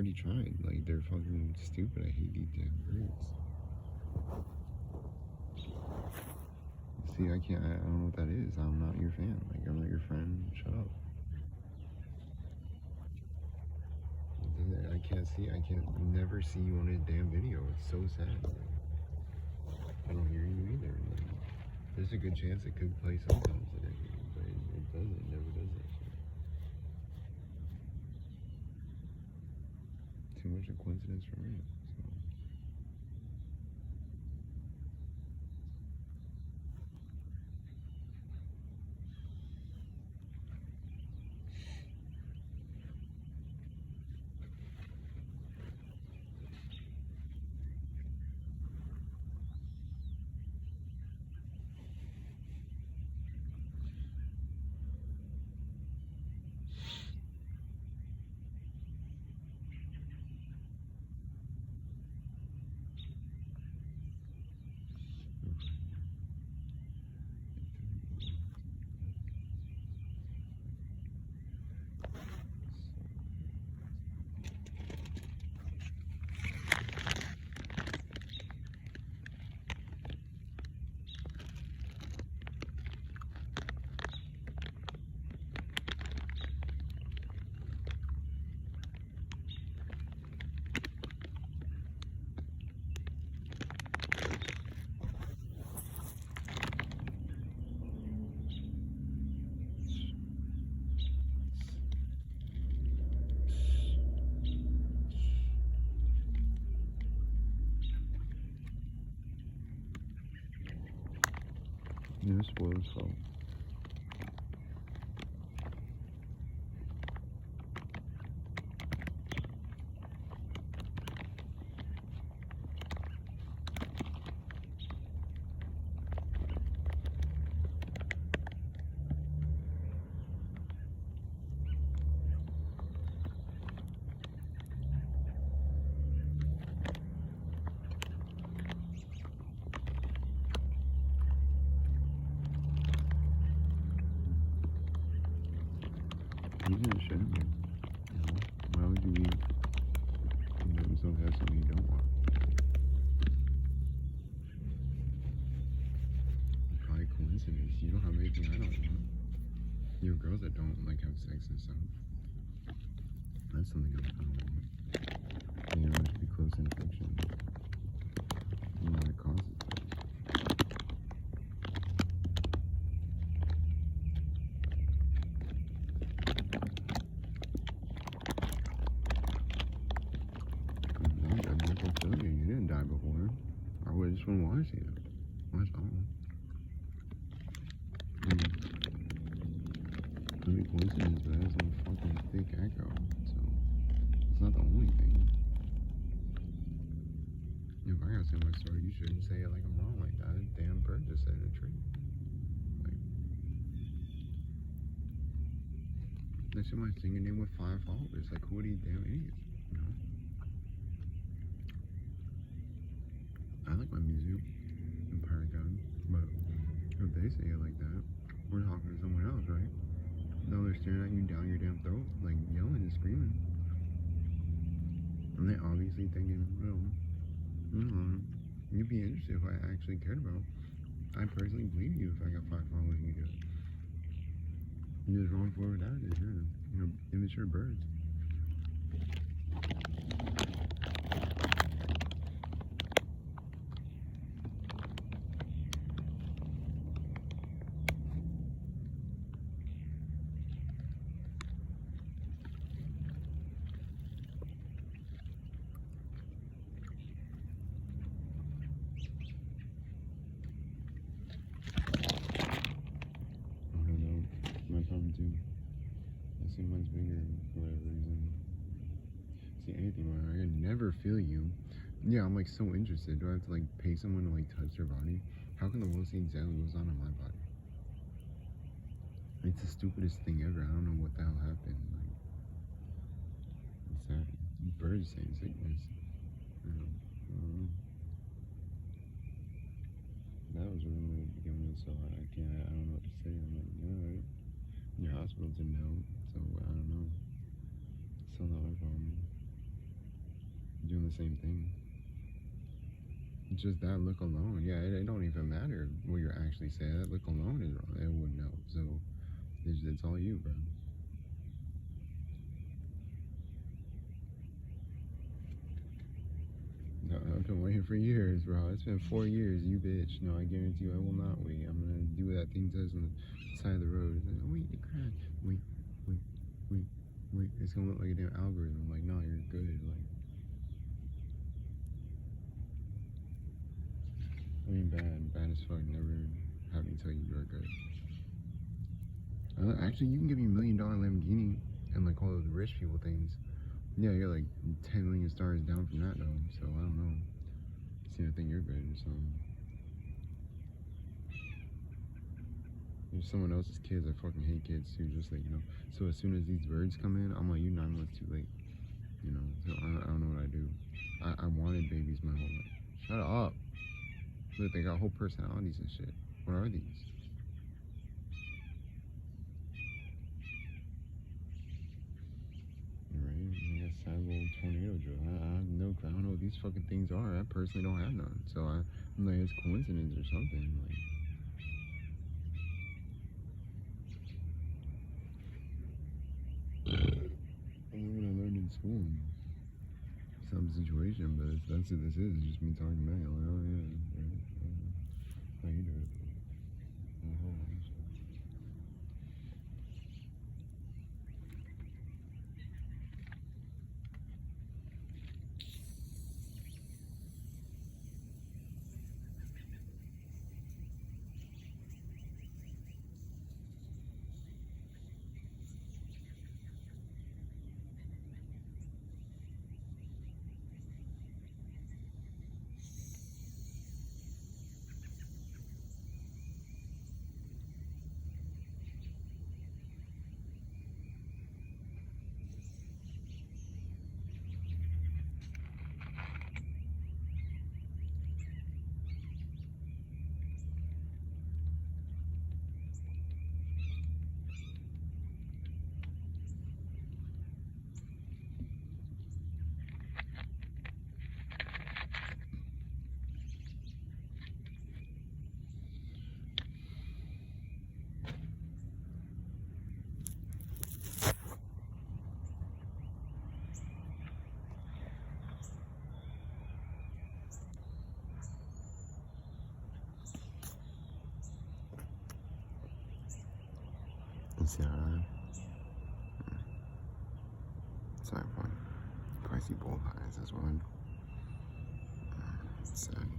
already tried. Like, they're fucking stupid. I hate these damn birds. See, I can't, I don't know what that is. I'm not your fan. Like, I'm not your friend. Shut up. I can't see, I can't never see you on a damn video. It's so sad. I don't hear you either. Like, there's a good chance it could play sometimes today, but it doesn't. It never does that shit. Too much a coincidence for me. So. No spoilers, fault. You shouldn't be. You know? Why would you let yourself have something you don't want? By coincidence, you don't have anything I don't want. You have girls that don't like have sex and stuff. That's something I don't want. You know, it should be close in affection. You know, it causes it. You didn't die before. I would just want to watch you. That's all. I mean, coincidence, but that's a fucking thick echo. So, it's not the only thing. If I gotta say my story, you shouldn't say it like I'm wrong like that. A damn bird just said a tree. Like, that shit might sing a name with 5 followers. Like, who are these damn idiots? You know? I like my music and PirateGod, but if they say it like that, we're talking to someone else, right? No, they're staring at you down your damn throat, like yelling and screaming. And they obviously thinking, well, you'd be interested if I actually cared about. I personally believe you if I got 5 followers and you do it. You're just wrong for that is you're immature birds. My problem too. I see mine's bigger for whatever reason. See anything wrong. I can never feel you. Yeah, I'm like so interested. Do I have to like pay someone to like touch their body? How can the world see exactly what's on my body? It's the stupidest thing ever. I don't know what the hell happened. Like, it's sad. Birds saying sickness. I don't know. That was a really way to begin with, so I don't know what to say. I'm like, alright. Your hospital didn't help, so I don't know. Still not my problem. the same thing. It's just that look alone. Yeah, it don't even matter what you're actually saying. That look alone is wrong. It wouldn't help. So it's all you, bro. No, I've been waiting for years, bro. It's been 4 years, you bitch. No, I guarantee you I will not wait. I'm gonna do what that thing says on the side of the road. It's like, oh, wait, it crashed. Wait. It's gonna look like a damn algorithm. Like, no, you're good. Like, I mean, bad as fuck. Never have me tell you you're good. Actually, you can give me $1 million Lamborghini and like all of the rich people things. Yeah, you're like 10 million stars down from that though, so I don't know. See, I think you're good or something. There's someone else's kids. I fucking hate kids too, just like, you know. So as soon as these birds come in, I'm like, you 9 months too late. You know, so I don't know what I do. I wanted babies my whole life. Shut up. Look, they got whole personalities and shit. What are these? Right? Like a sad little tornado drill. I don't know what these fucking things are. I personally don't have none. So I'm like, it's coincidence or something. Like, I don't know what I learned in school. Some situation, but that's what this is. It's just me talking back. I'm like, oh yeah, right. How you do it? You see how that? It's not fun. Pricey bull eyes as well. It's sad.